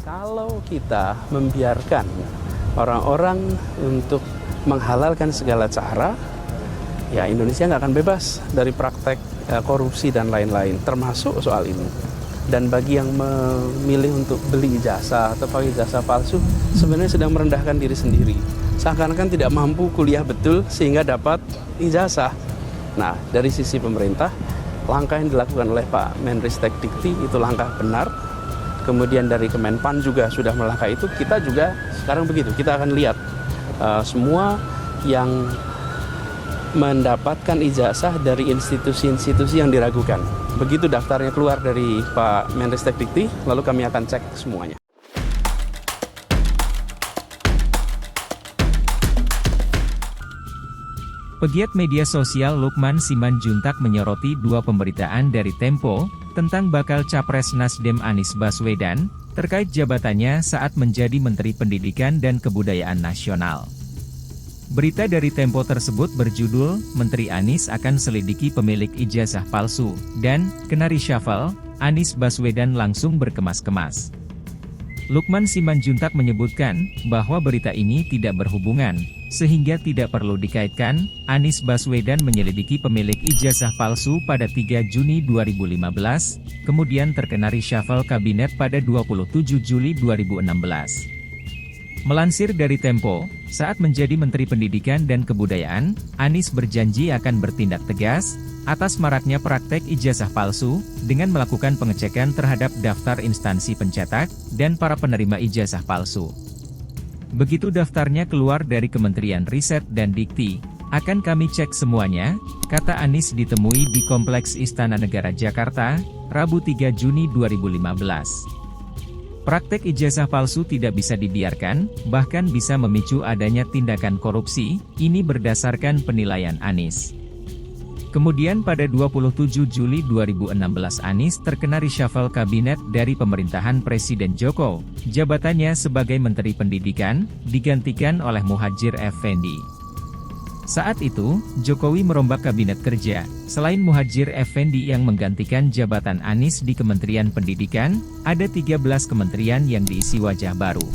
Kalau kita membiarkan orang-orang untuk menghalalkan segala cara, ya Indonesia nggak akan bebas dari praktek korupsi dan lain-lain, termasuk soal ini. Dan bagi yang memilih untuk beli ijazah atau pakai ijazah palsu, sebenarnya sedang merendahkan diri sendiri. Seakan-akan tidak mampu kuliah betul sehingga dapat ijazah. Nah, dari sisi pemerintah, langkah yang dilakukan oleh Pak Menristek Dikti itu langkah benar. Kemudian dari Kemenpan juga sudah melangkah itu. Kita juga sekarang begitu. Kita akan lihat semua yang mendapatkan ijazah dari institusi-institusi yang diragukan. Begitu daftarnya keluar dari Pak Menristek Dikti, lalu kami akan cek semuanya. Pegiat media sosial Lukman Simanjuntak menyoroti dua pemberitaan dari Tempo tentang bakal Capres Nasdem Anies Baswedan terkait jabatannya saat menjadi Menteri Pendidikan dan Kebudayaan Nasional. Berita dari Tempo tersebut berjudul, Menteri Anies akan selidiki pemilik ijazah palsu, dan kena reshuffle, Anies Baswedan langsung berkemas-kemas. Lukman Simanjuntak menyebutkan bahwa berita ini tidak berhubungan, sehingga tidak perlu dikaitkan. Anies Baswedan menyelidiki pemilik ijazah palsu pada 3 Juni 2015, kemudian terkena reshuffle kabinet pada 27 Juli 2016. Melansir dari Tempo, saat menjadi Menteri Pendidikan dan Kebudayaan, Anies berjanji akan bertindak tegas atas maraknya praktek ijazah palsu dengan melakukan pengecekan terhadap daftar instansi pencetak dan para penerima ijazah palsu. Begitu daftarnya keluar dari Kementerian Riset dan Dikti, akan kami cek semuanya, kata Anies ditemui di Kompleks Istana Negara Jakarta, Rabu 3 Juni 2015. Praktek ijazah palsu tidak bisa dibiarkan, bahkan bisa memicu adanya tindakan korupsi, ini berdasarkan penilaian Anies. Kemudian pada 27 Juli 2016 Anies terkena reshuffle kabinet dari pemerintahan Presiden Joko. Jabatannya sebagai Menteri Pendidikan, digantikan oleh Muhadjir Effendi. Saat itu, Jokowi merombak kabinet kerja. Selain Muhadjir Effendi yang menggantikan jabatan Anies di Kementerian Pendidikan, ada 13 kementerian yang diisi wajah baru.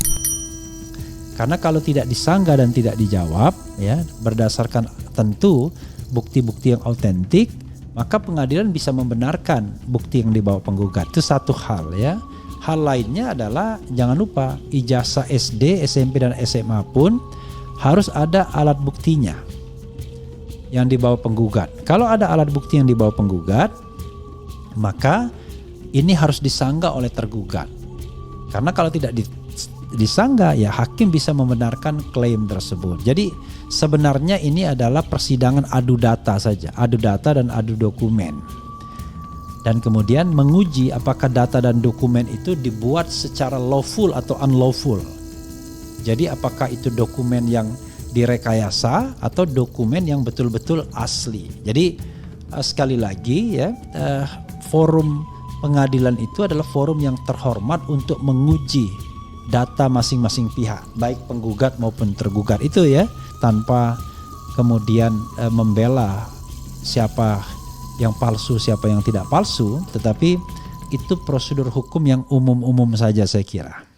Karena kalau tidak disanggah dan tidak dijawab, ya, berdasarkan tentu bukti-bukti yang autentik, maka pengadilan bisa membenarkan bukti yang dibawa penggugat. Itu satu hal, ya. Hal lainnya adalah jangan lupa ijazah SD, SMP dan SMA pun harus ada alat buktinya yang dibawa penggugat. Kalau ada alat bukti yang dibawa penggugat, maka ini harus disanggah oleh tergugat. Karena kalau tidak disanggah, ya hakim bisa membenarkan klaim tersebut. Jadi sebenarnya ini adalah persidangan adu data saja, adu data dan adu dokumen. Dan kemudian menguji apakah data dan dokumen itu dibuat secara lawful atau unlawful. Jadi apakah itu dokumen yang direkayasa atau dokumen yang betul-betul asli. Jadi sekali lagi, ya, forum pengadilan itu adalah forum yang terhormat untuk menguji data masing-masing pihak, baik penggugat maupun tergugat itu, ya, tanpa kemudian membela siapa yang palsu, siapa yang tidak palsu, tetapi itu prosedur hukum yang umum-umum saja saya kira.